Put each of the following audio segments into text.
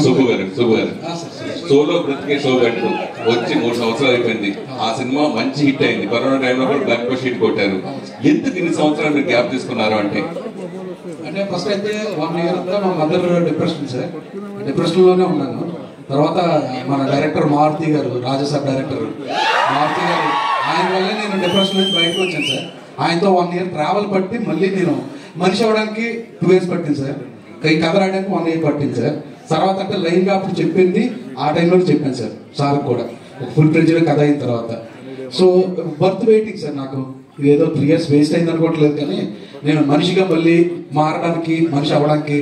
సుబ్బు గారు సోలో బ్రతికే షో గట్టు వచ్చి 3 సంవత్సరాలు అయిపోయింది. ఆ సినిమా మంచి హిట్ అయింది. కరోనా టైంలో కూడా బ్లాక్ బస్టర్ హిట్ కొట్టారు. ఎందుకు ఇన్ని సంవత్సరాలు మీరు గ్యాప్ తీసుకున్నారు అంటే ఫస్ట్ అయితే 1 year అంతా మా మదర్ డిప్రెషన్ లోనే ఉన్నాను. తర్వాత మన డైరెక్టర్ మారుతి గారు, రాజసాబ్ డైరెక్టర్ మారుతి గారు, ఆయన వల్లే నేను డిప్రెషన్ నుంచి బయటకు వచ్చాను సార్. ఆయనతో 1 year ట్రావెల్ పట్టి మళ్ళీ నేను మనిషి అవ్వడానికి 2 years పట్టింది సార్. ఈ కథ రాయడానికి 1 year పట్టింది సార్. తర్వాత అంటే లైన్ గా అప్పుడు చెప్పింది ఆ టైంలో చెప్పాను సార్ కూడా ఫుల్ ప్రెజర్ కథ అయిన తర్వాత. So birth waiting sir. నాకు ఏదో 3 years వేస్ట్ అయింది అనుకోవట్లేదు, కానీ నేను మనిషిగా మళ్ళీ మారడానికి, మనిషి అవ్వడానికి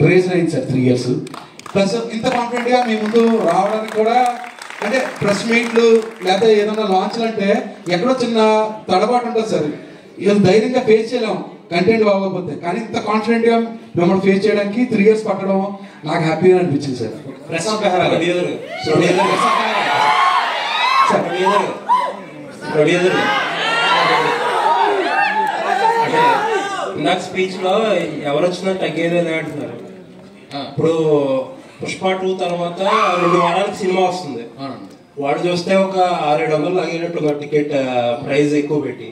రీజన్ అయింది సార్ 3 years. ప్లస్ ఇంత కాన్ఫిడెంట్ గా మీ ముందు రావడానికి కూడా అంటే ప్రెస్ మీట్లు లేదా ఏదైనా లాంచ్లు అంటే ఎక్కడో చిన్న తడబాటు ఉంటుంది సార్. ఇది ధైర్యంగా ఫేస్ చేయలేము కంటెంట్ బాగోకపోతే, కానీ ఇంత కాన్ఫిడెంట్ గా మిమ్మల్ని ఫేస్ చేయడానికి 3 years పట్టడం నాకు హ్యాపీగా అనిపించింది సార్. నాకు స్పీచ్ లో ఎవరు వచ్చినా తగ్గేదే అంటున్నారు. ఇప్పుడు పుష్ప 2 తర్వాత 2 వారాలకు సినిమా వస్తుంది. వాడు చూస్తే ఒక 600-700 లాగేటట్టు టికెట్ ప్రైస్ ఎక్కువ పెట్టి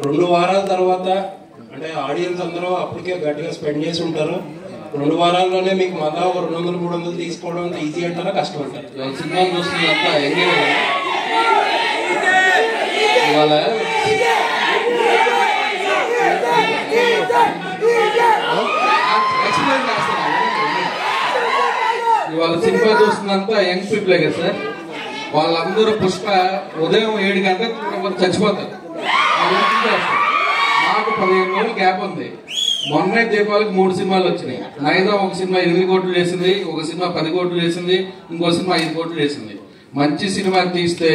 2 వారాల తర్వాత అంటే ఆడియన్స్ అందరూ అప్పటికే గట్టిగా స్పెండ్ చేసి ఉంటారు. 2 వారాల్లోనే మీకు మళ్ళా ఒక 200-300 తీసుకోవడం అంత ఈజీ అంటారా కష్టం అంటారు? సినిమాలు చూస్తున్నంత ఇవాళ ఇవాళ సినిమా చూస్తున్నంత యంగ్ పీపుల్ కదా సార్. వాళ్ళందరూ పుష్ప ఉదయం 7 గంటలకు చచ్చిపోతారు. మాకు 15 రోజులు గ్యాప్ ఉంది. మొన్నే దీపావళికి 3 సినిమాలు వచ్చినాయి. నైదా ఒక సినిమా 8 కోట్లు చేసింది, ఒక సినిమా 10 కోట్లు చేసింది, ఇంకో సినిమా 5 కోట్లు చేసింది. మంచి సినిమా తీస్తే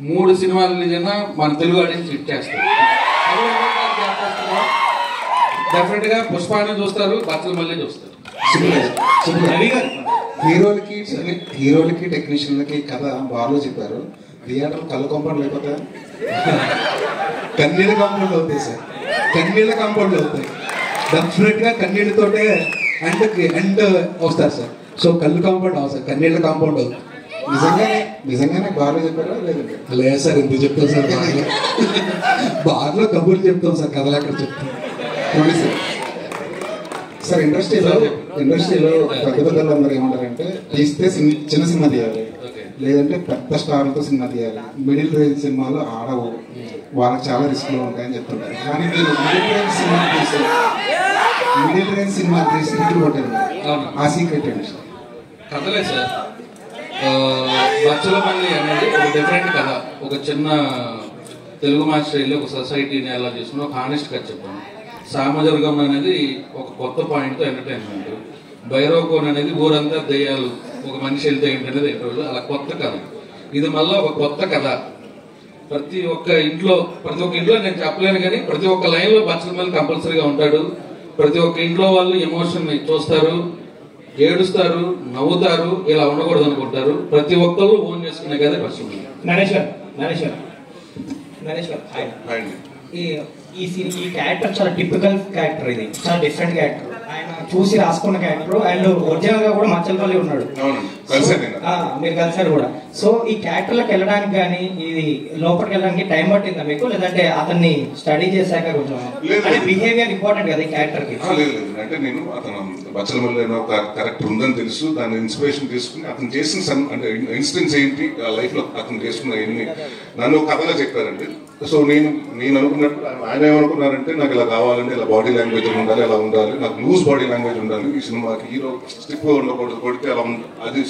3 సినిమాలు నిజంగా మన తెలుగు ఆడియన్స్ హిట్ చేస్తారు. డెఫినెట్ గా పుష్పాన్ని చూస్తారు, బచ్చలు మళ్ళీ చూస్తారు. హీరోలకి టెక్నీషియన్లకి కథ బాగా చెప్పారు. థియేటర్ కళ్ళు కాంపౌండ్ లేకపోతే కన్నీళ్ళ కాంపౌండ్ అవుతాయి సార్. కన్నీళ్ళ కాంపౌండ్ అవుతాయి డెఫినెట్ గా. కన్నీళ్ళతోటే ఎండ్ వస్తారు సార్. సో కళ్ళు కాంపౌండ్ అవు సార్, కన్నీళ్ళ కాంపౌండ్ అవుతుంది. నిజంగానే బాగా చెప్పారా లేదండి? లేదు సార్, ఎందుకు చెప్తాం సార్? బార్లో కబుర్లు చెప్తాం సార్, కథలు ఎక్కడ చెప్తాం సార్. ఇండస్ట్రీలో పెద్ద అందరూ ఏమంటారంటే తీస్తే చిన్న సినిమా తీయాలి, లేదంటే పెద్ద స్టార్లతో సినిమా తీయాలి, మిడిల్ రేంజ్ సినిమాలు ఆడవు, వాళ్ళకి చాలా రిస్క్లు ఉంటాయని చెప్తుంటారు. కానీ మీరు మిడిల్ రేంజ్ సినిమా తీసి హిట్ కొట్టారు. ఆ సీక్రెట్ ఏంటి సార్? కథలే సార్. బచ్చలపల్లి అనేది ఒక డిఫరెంట్ కథ. ఒక చిన్న తెలుగు మాస్టర్ వెళ్ళి ఒక సొసైటీని ఎలా చేస్తున్నా ఒక హానెస్ట్ గా చెప్పాను. సామజర్గం అనేది ఒక కొత్త పాయింట్తో ఎంటర్టైన్మెంట్. భైరవకోన్ అనేది ఊరంతా దెయ్యాలు, ఒక మనిషి వెళ్తే ఏంటనేది ఏంటో అలా కొత్త కథ. ఇది మళ్ళీ ఒక కొత్త కథ. ప్రతి ఒక్క ఇంట్లో నేను చెప్పలేను, కానీ ప్రతి ఒక్క లైన్ లో బచ్చలపల్లి కంపల్సరీగా ఉంటాడు. ప్రతి ఒక్క ఇంట్లో వాళ్ళు ఎమోషన్ ని చూస్తారు, ఏడుస్తారు, నవ్వుతారు. ఇలా ఉండకూడదు అనుకుంటారు. ప్రతి ఒక్కరు ఓన్ చేసుకునే కదా బచ్చలపల్లి. ఈ క్యారెక్టర్ చాలా టిపికల్ క్యారెక్టర్. ఇది చాలా డిఫరెంట్ క్యారెక్టర్. ఆయన చూసి రాసుకున్న క్యారెక్టర్. అండ్ ఒరిజినల్ గా కూడా మచ్చలపల్లి ఉన్నాడు, మీరు కలిసారు కూడా. సో ఈ క్యారెక్టర్ లోకి వెళ్ళడానికి కానీ ఇది లోపలికి వెళ్ళడానికి టైం పట్టిందా మీకు, లేదంటే అతన్ని స్టడీ చేశాక కొంచెం బిహేవియర్ ఇంపార్టెంట్ కదా ఈ క్యారెక్టర్ కి? అంటే నేను అతను బచ్చలపల్లి ఒక క్యారెక్టర్ ఉందని తెలుసు, దాని ఇన్స్పిరేషన్ తీసుకుని అతను చేసిన అంటే ఇన్సిడెంట్స్ ఏంటి లైఫ్ లో అతను చేసుకున్న ఎన్ని నన్ను కథగా చెప్పారండి. సో నేను అనుకున్నట్టు ఆయన ఏమనుకున్నారంటే నాకు ఇలా కావాలంటే ఇలా బాడీ లాంగ్వేజ్ ఉండాలి, అలా ఉండాలి, నాకు లూజ్ బాడీ లాంగ్వేజ్ ఉండాలి, ఈ సినిమాకి హీరో స్టిక్ ఉండకూడదు, కొడితే అలా అది